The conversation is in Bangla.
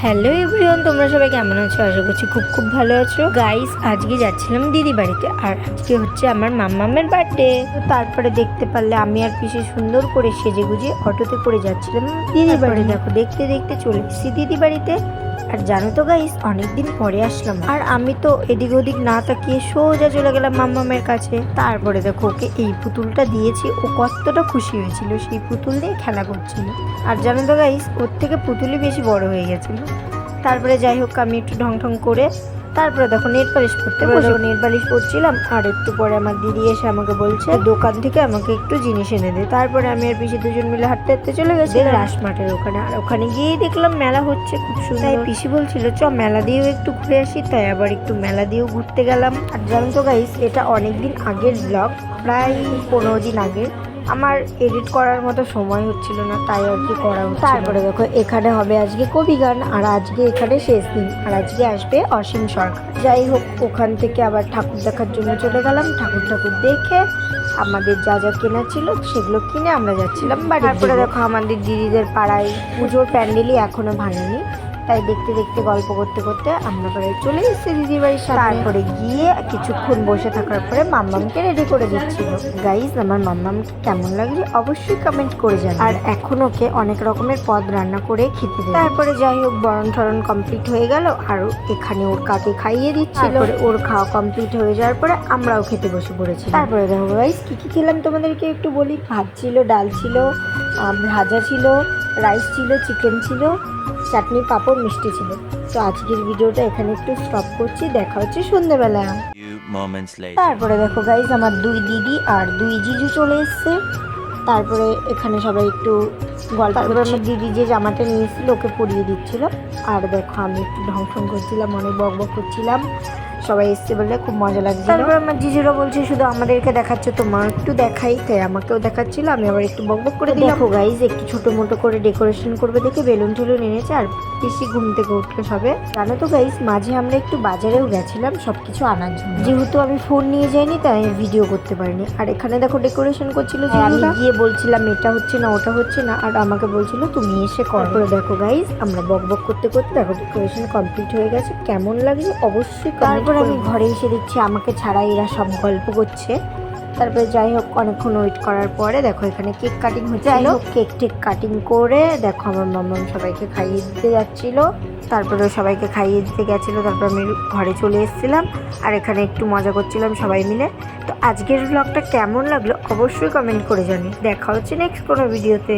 হ্যালো এভরিওয়ান, তোমরা সবাই কেমন আছো? আশা করছি খুব খুব ভালো আছো। গাইস, আজকে যাচ্ছিলাম দিদি বাড়িতে, আর আজকে হচ্ছে আমার মাম্মামের বার্থডে। তো তারপরে দেখতে পারলে আমি আর পিসি সুন্দর করে সেজে গুজে অটোতে করে যাচ্ছিলাম দিদি বাড়ি। দেখো দেখতে দেখতে চলে এসেছি দিদি বাড়িতে। আর জানো তো গাইস, অনেকদিন পরে আসলাম, আর আমি তো এদিক ওদিক না তাকিয়ে সোজা চলে গেলাম মাম্মামের কাছে। তারপরে দেখো ওকে এই পুতুলটা দিয়েছি, ও কতটা খুশি হয়েছিল, সেই পুতুল দিয়ে খেলা করছিল। আর জানো তো গাইস, ওর থেকে পুতুলই বেশি বড় হয়ে গেছিল। তারপরে যাই হোক, আমি একটু ঢং ঢং করে তারপরে দেখো নেট পালিশ করতে বসে নেট পালিশ করছিলাম। আর একটু পরে আমার দিদি এসে আমাকে বলছে দোকান থেকে আমাকে একটু জিনিস এনে দে। তারপরে আমি আর পিসি দুজন মিলে হাঁটতে হাঁটতে চলে গেছি রাস মাঠের ওখানে। আর ওখানে গিয়েই দেখলাম মেলা হচ্ছে খুব সুন্দর। পিসি বলছিল চ মেলা দিয়েও একটু ঘুরে আসি, তাই আবার একটু মেলা দিয়েও ঘুরতে গেলাম। আর জানো তো গাইস, এটা অনেকদিন আগের ব্লগ, প্রায় 15 দিন আগের। আমার এডিট করার মতো সময় হচ্ছিল না, তাই আর কি করা হচ্ছে। তারপরে দেখো এখানে হবে আজকে কবি গান, আর আজকে এখানে শেষ দিন, আর আজকে আসবে অসীম সরকার। যাই হোক, ওখান থেকে আবার ঠাকুর দেখার জন্য চলে গেলাম। ঠাকুর দেখে আমাদের যা যা কেনা ছিল সেগুলো কিনে আমরা যাচ্ছিলাম বাড়ি। তারপরে দেখো আমাদের দিদিদের পাড়ায় পুজোর প্যান্ডেলই এখনো ভাঙেনি, তাই দেখতে দেখতে গল্প করতে করতে আমরা পরে চলে এসেছি দিদির বাড়ির সামনে। তারপরে গিয়ে কিছুক্ষণ বসে থাকার পরে মাম্মামকে রেডি করে দিচ্ছিল। গাইজ, আমার মাম্মামকে কেমন লাগছে অবশ্যই কমেন্ট করে যান। আর এখন ওকে অনেক রকমের পদ রান্না করে খেতে দেবে। তারপরে যাই হোক, বরণ ঠরণ কমপ্লিট হয়ে গেল, আর এখানে ওর কাকে খাইয়ে দিচ্ছিল। ওর খাওয়া কমপ্লিট হয়ে যাওয়ার পরে আমরাও খেতে বসে পড়েছি। তারপরে দেখো গাইজ, কি কি খেলাম তোমাদেরকে একটু বলি। ভাত ছিল, ডাল ছিল, ভাজা ছিল, রাইস ছিল, চিকেন ছিল, চাটনি, পাঁপড়, মিষ্টি ছিল। তো আজকের ভিডিওটা এখানে একটু স্টপ করছি, দেখা হচ্ছে সন্ধ্যেবেলা। তারপরে দেখো গাইজ, আমার 2 দিদি আর 2 জিজু চলে এসছে। তারপরে এখানে সবাই একটু গল্প করছে। আমার দিদি যে জামাটা নিয়েছিল ওকে পরিয়ে দিচ্ছিল, আর দেখো আমি একটু ঢং ঢং করছিলাম, অনেক বক বক করছিলাম। সবাই এসছে বলে খুব মজা লাগছে। তারপর আমার জিজুরা বলছে শুধু আমাদেরকে দেখাচ্ছে, তোমার একটু দেখাই, তাই আমাকেও দেখাচ্ছিল। আমি আবার একটু বক বক করে দিলাম। দেখো গাইজ, একটু ছোট মোটো করে ডেকোরেশন করবে দেখে বেলুন টেলুন এনেছে। আর পিসি ঘুম থেকে উঠলো সবে। জানো তো গাইজ, মাঝে আমরা একটু বাজারেও গেছিলাম সবকিছু আনার জন্য। যেহেতু আমি ফোন নিয়ে যাইনি, তাই ভিডিও করতে পারিনি। আর এখানে দেখো ডেকোরেশন করছিল, আমি গিয়ে বলছিলাম এটা হচ্ছে না, ওটা হচ্ছে না, আর আমাকে বলছিল তুমি এসে করো। দেখো গাইজ, আমরা বক বক করতে করতে দেখো ডেকোরেশন কমপ্লিট হয়ে গেছে। কেমন লাগছে অবশ্যই। তারপর আমি ঘরে এসে দেখছি আমাকে ছাড়া এরা সব গল্প করছে। তারপরে যাই হোক, অনেকক্ষণ ওয়েট করার পরে দেখো এখানে কেক কাটিং হচ্ছে। যাই হোক, কেক টেক কাটিং করে দেখো আমার মাম্মাম সবাইকে খাইয়ে দিতে যাচ্ছিল। তারপরে সবাইকে খাইয়ে দিতে গেছিলো। তারপর আমি ঘরে চলে এসেছিলাম, আর এখানে একটু মজা করছিলাম সবাই মিলে। তো আজকের ব্লগটা কেমন লাগলো অবশ্যই কমেন্ট করে জানি। দেখা হচ্ছে নেক্সট কোনো ভিডিওতে।